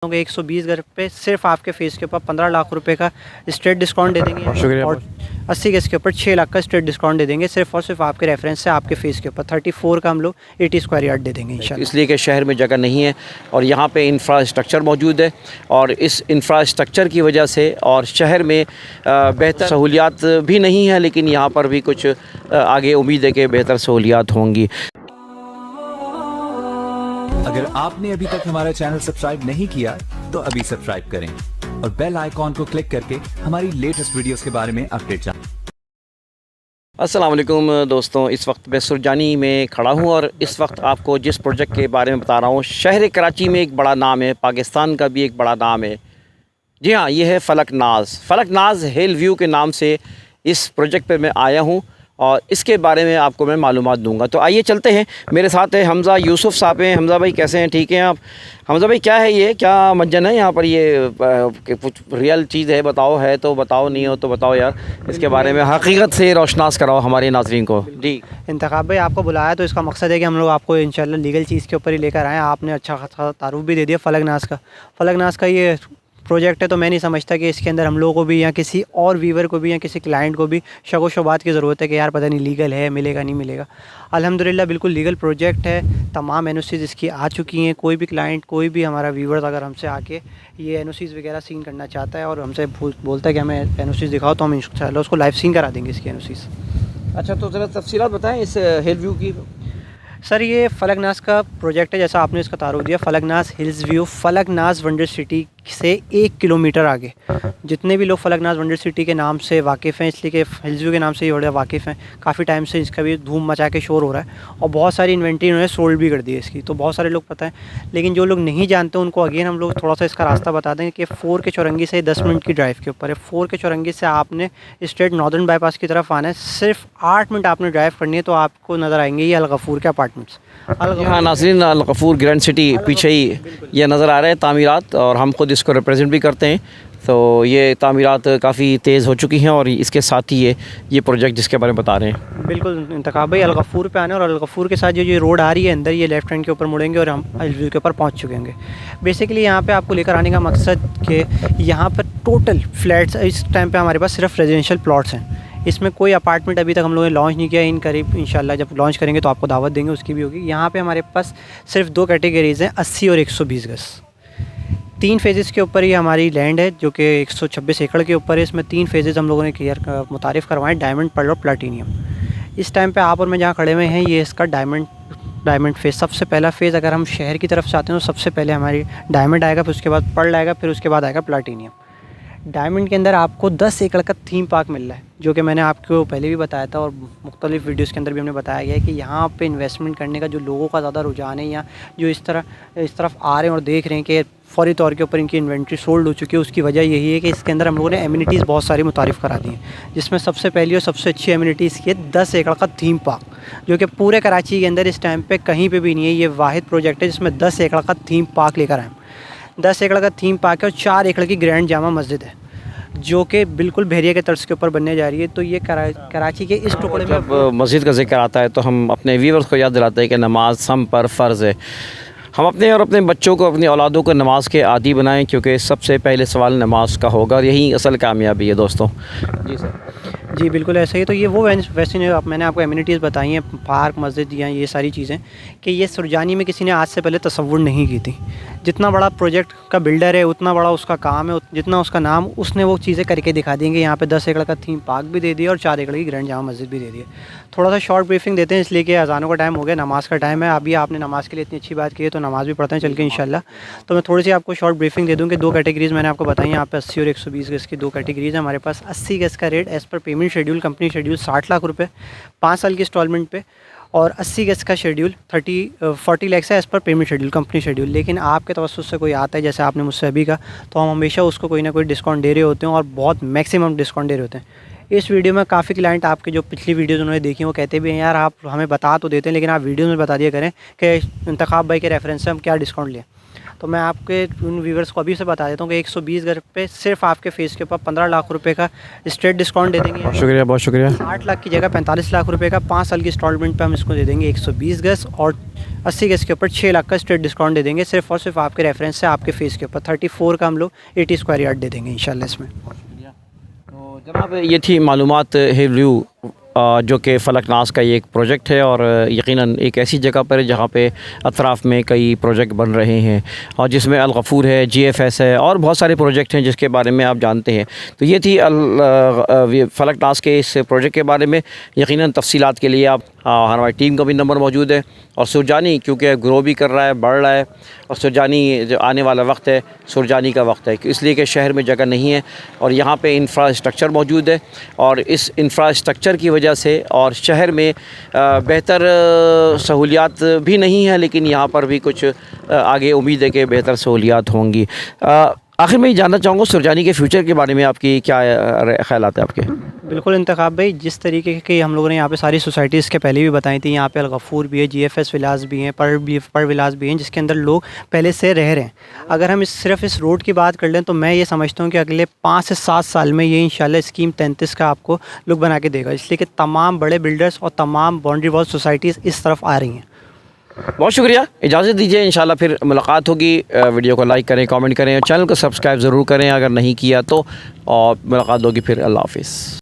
120 गज पे सिर्फ आपके फेस के ऊपर 15 लाख रुपए का स्ट्रेट डिस्काउंट दे देंगे शुक्रिया। और 80 गज के ऊपर 6 लाख का स्ट्रेट डिस्काउंट दे देंगे सिर्फ और सिर्फ आपके रेफरेंस से आपके फेस के ऊपर 34 का हम लोग 80 स्क्वायर यार्ड दे देंगे इंशाल्लाह। इसलिए कि शहर में जगह नहीं है और यहाँ पे इंफ्रास्ट्रक्चर मौजूद है और इस इंफ्रास्ट्रक्चर की वजह से और शहर में बेहतर सहूलियात भी नहीं है, लेकिन यहाँ पर भी कुछ आगे उम्मीद है कि बेहतर सहूलियात होंगी। अगर आपने अभी तक हमारा चैनल सब्सक्राइब नहीं किया तो अभी सब्सक्राइब करें और बेल आइकॉन को क्लिक करके हमारी लेटेस्ट वीडियोस के बारे में अपडेट जानें। अस्सलाम वालेकुम दोस्तों, इस वक्त मैं सुरजानी में खड़ा हूँ और इस वक्त आपको जिस प्रोजेक्ट के बारे में बता रहा हूँ, शहर कराची में एक बड़ा नाम है, पाकिस्तान का भी एक बड़ा नाम है। जी हाँ, ये है फलकनाज हिल व्यू के नाम से इस प्रोजेक्ट पे मैं आया हूँ और इसके बारे में आपको मैं मालूमात दूंगा। तो आइए चलते हैं, मेरे साथ है हमज़ा यूसुफ साहब हैं। हमज़ा भाई कैसे हैं? ठीक हैं आप? हमज़ा भाई क्या है ये, क्या मंजन है यहाँ पर? ये कुछ रियल चीज़ है? बताओ, है तो बताओ, नहीं हो तो बताओ यार, इसके बारे में हकीकत से रोशनास कराओ हमारे नाज़रीन को। जी इंतखाब भाई, आपको बुलाया तो इसका मकसद है कि हम लोग आपको इंशाल्लाह लीगल चीज़ के ऊपर ही लेकर आएँ। आपने अच्छा खासा तारुफ भी दे दिया फलकनाज का ये प्रोजेक्ट है, तो मैं नहीं समझता कि इसके अंदर हम लोगों को भी या किसी और वीवर को भी या किसी क्लाइंट को भी शक व शुबात की ज़रूरत है कि यार पता नहीं लीगल है, मिलेगा नहीं मिलेगा। अल्हम्दुलिल्लाह बिल्कुल लीगल प्रोजेक्ट है, तमाम एनओसीज़ इसकी आ चुकी हैं। कोई भी क्लाइंट, कोई भी हमारा वीवर्स अगर हमसे आके ये एनओसीज़ वगैरह सीन करना चाहता है और हमसे बोलता है कि हमें एनओसीज़ दिखाओ, तो हम इंशाल्लाह उसको लाइव सीन करा देंगे इसकी एनओसीज़। अच्छा, तो ज़रा तफसीलात बताएँ इस हिल व्यू की। सर, ये फलकनाज का प्रोजेक्ट है, जैसा आपने इसका तारुफ दिया, Falaknaz hills view, Falaknaz wonder city से 1 किलोमीटर आगे। जितने भी लोग फलकनाज वंडर सिटी के नाम से वाकिफ़ हैं, इसलिए कि हिल्स व्यू के नाम से ये बड़े वाकिफ़ हैं, काफ़ी टाइम से इसका भी धूम मचा के शोर हो रहा है और बहुत सारी इन्वेंट्री इन्होंने सोल्ड भी कर दी है इसकी, तो बहुत सारे लोग पता है। लेकिन जो लोग नहीं जानते उनको अगेन हम लोग थोड़ा सा इसका रास्ता बता देंगे कि 4 के चौरंगी से 10 मिनट की ड्राइव के ऊपर है। 4 के चौरंगी से आपने स्ट्रेट नॉर्दर्न बाईपास की तरफ आना है, सिर्फ 8 मिनट आपने ड्राइव करनी है, तो आपको नज़र आएंगे ये अलगफूर के अपार्टमेंट्स। हाँ नाज़रीन, अलगफूर ग्रैंड सिटी पीछे ही ये नज़र आ रहे हैं तामीरात, और हम खुद इसको रिप्रेजेंट भी करते हैं। तो ये तामीरात काफ़ी तेज़ हो चुकी हैं और इसके साथ ही ये प्रोजेक्ट जिसके बारे में बता रहे हैं। बिल्कुल इंतखाब भाई, अलगफूर पे आने और अलगफूर के साथ जो रोड आ रही है अंदर, ये लेफ्ट हैंड के ऊपर मुड़ेंगे और हम हिल के ऊपर पहुंच चुके होंगे। बेसिकली यहाँ पे आपको लेकर आने का मकसद कि यहाँ पर टोटल फ्लैट्स इस टाइम पे हमारे पास सिर्फ रेजिडेंशियल प्लॉट्स हैं। इसमें कोई अपार्टमेंट अभी तक हम लोगों ने लॉन्च नहीं किया। इन करीब इंशाल्लाह जब लॉन्च करेंगे तो आपको दावत देंगे, उसकी भी होगी। यहाँ पे हमारे पास सिर्फ 2 कैटेगरीज़ हैं, 80 और 120 गज। 3 फेजेज़ के ऊपर ये हमारी लैंड है जो कि 126 एकड़ के ऊपर है। इसमें 3 फेजेज़ हम लोगों ने मुतारिफ़ करवाएं, डायमंड, पर्ल और प्लाटीनियम। इस टाइम पे आप और मैं जहाँ खड़े हुए हैं, ये इसका डायमंड फेज़, सबसे पहला फेज़। अगर हम शहर की तरफ से आते हैं तो सबसे पहले हमारी डायमंड आएगा, फिर उसके बाद पर्ल आएगा, फिर उसके बाद आएगा प्लाटीनियम। डायमंड के अंदर आपको 10 एकड़ का थीम पार्क मिल रहा है, जो कि मैंने आपको पहले भी बताया था और मुख्तलिफ़ वीडियोज़ के अंदर भी हमने बताया गया है कि यहाँ पे इन्वेस्टमेंट करने का जो लोगों का ज़्यादा रुझान है, या जो इस तरफ आ रहे हैं और देख रहे हैं कि फ़ौरी तौर के ऊपर इनकी इन्वेंट्री सोल्ड हो चुकी है, उसकी वजह यही है कि इसके अंदर हम लोगों ने एमिनिटीज़ बहुत सारी मुतारिफ़ करा दी हैं, जिसमें सबसे पहली और सबसे अच्छी एमिनिटी इसकी है 10 एकड़ का थीम पार्क, जो कि पूरे कराची के अंदर इस टाइम पे कहीं पे भी नहीं है। ये वाहिद प्रोजेक्ट है जिसमें 10 एकड़ का थीम पार्क लेकर आए। 10 एकड़ का थीम पार्क है और 4 एकड़ की ग्रैंड जामा मस्जिद है, जो कि बिल्कुल बहरिया के तर्ज के ऊपर बनने जा रही है। तो ये कराची के इस टुकड़े में जब मस्जिद का जिक्र आता है तो हम अपने व्यूअर्स को याद दिलाते हैं कि नमाज हम पर फ़र्ज़ है। हम अपने और अपने बच्चों को, अपनी औलादों को नमाज के आदी बनाएं, क्योंकि सबसे पहले सवाल नमाज का होगा और यही असल कामयाबी है दोस्तों। जी सर। जी बिल्कुल ऐसा ही। तो ये वो वैसे मैंने आपको एमिनिटीज़ बताई हैं, पार्क, मस्जिद या ये सारी चीज़ें, कि ये सुरजानी में किसी ने आज से पहले तसव्वुर नहीं की थी। जितना बड़ा प्रोजेक्ट का बिल्डर है उतना बड़ा उसका काम है, जितना उसका नाम, उसने वो चीज़ें करके दिखा दी कि यहाँ पे 10 एकड़ का थीम पार्क भी दे दिया और 4 एकड़ की ग्रैंड जामा मस्जिद भी दे दी है। थोड़ा सा शॉर्ट ब्रीफिंग देते हैं इसलिए कि अज़ानों का टाइम हो गया, नमाज़ का टाइम है। अभी आपने नमाज़ के लिए इतनी अच्छी बात की है तो नमाज़ भी पढ़ते हैं चल के इंशाल्लाह। तो मैं थोड़ी सी आपको शॉर्ट ब्रीफिंग दे दूँ कि 2 कैटेगरीज़ मैंने आपको बताई हैं। यहाँ पे 80 और 120 गज की 2 कैटेगरीज़ हैं हमारे पास। 80 गज का rate as per payment schedule, company schedule 60 lakh रुपये 5 साल की इंस्टॉलमेंट पे, और 80 गज का शेड्यूल 40 लाख है as per payment schedule, company schedule. लेकिन आपके तवज्जुह से कोई आता है, जैसे आपने मुझसे अभी का, तो हम हमेशा उसको कोई ना कोई डिस्काउंट दे रहे होते हैं और बहुत मैक्सिमम डिस्काउंट दे रहे होते हैं। इस वीडियो में काफ़ी क्लाइंट आपके जो पिछली वीडियोज़ उन्होंने देखी वो कहते भी हैं यार आप हमें बता तो देते हैं, लेकिन आप वीडियो में बता दिया करें कि इंतखाब भाई के रेफरेंस से हम क्या डिस्काउंट लें। तो मैं आपके उन व्यूवर्स को अभी से बता देता हूँ कि 120 गज पे सिर्फ आपके फेस के ऊपर 15 लाख रुपए का स्ट्रेट डिस्काउंट दे देंगे। शुक्रिया, बहुत शुक्रिया। 8 लाख की जगह 45 लाख रुपए का 5 साल की इंस्टॉलमेंट पे हम इसको दे देंगे 120 गज, और 80 गज के ऊपर 6 लाख का स्ट्रेट डिस्काउंट दे देंगे, सिर्फ और सिर्फ आपके रेफरेंस से, आपके फेस के ऊपर। 34 का हम लोग 80 स्क्वायर यार्ड दे देंगे इंशाल्लाह इसमें। तो जनाब ये थी मालूमात हिल व्यू जो कि फलकनाज का ये एक प्रोजेक्ट है और यकीनन एक ऐसी जगह पर है जहाँ पे अतराफ़ में कई प्रोजेक्ट बन रहे हैं और जिसमें अल गफूर है, GFS है और बहुत सारे प्रोजेक्ट हैं जिसके बारे में आप जानते हैं। तो ये थी फलकनाज के इस प्रोजेक्ट के बारे में। यकीनन तफसीलात के लिए आप हमारी टीम का भी नंबर मौजूद है और सुरजानी क्योंकि ग्रो भी कर रहा है, बढ़ रहा है और सुरजानी जो आने वाला वक्त है सुरजानी का वक्त है, इसलिए कि शहर में जगह नहीं है और यहाँ पे इंफ्रास्ट्रक्चर मौजूद है और इस इंफ्रास्ट्रक्चर की वजह से और शहर में बेहतर सहूलियात भी नहीं है, लेकिन यहाँ पर भी कुछ आगे उम्मीद है कि बेहतर सहूलियात होंगी। आखिर में ये जानना चाहूँगा सुरजानी के फ्यूचर के बारे में आपकी क्या ख्यालात है आपके? बिल्कुल इंतखाब भाई, जिस तरीके की हम लोगों ने यहाँ पे सारी सोसाइटीज़ के पहले भी बताई थी, यहाँ पे अल गफूर भी है, GFS विलास भी हैं, पर विलास भी हैं, जिसके अंदर लोग पहले से रह रहे हैं। अगर हम सिर्फ इस रोड की बात कर लें तो मैं ये समझता हूँ कि अगले 5 से 7 साल में ये इंशाल्लाह स्कीम 33 का आपको लुक बना के देगा, इसलिए कि तमाम बड़े बिल्डर्स और तमाम बाउंड्री वॉल सोसाइटीज़ इस तरफ आ रही हैं। बहुत शुक्रिया, इजाज़त दीजिए, इंशाल्लाह फिर मुलाकात होगी। वीडियो को लाइक करें, कमेंट करें और चैनल को सब्सक्राइब ज़रूर करें अगर नहीं किया तो, और मुलाकात होगी फिर। अल्लाह हाफ़िज़।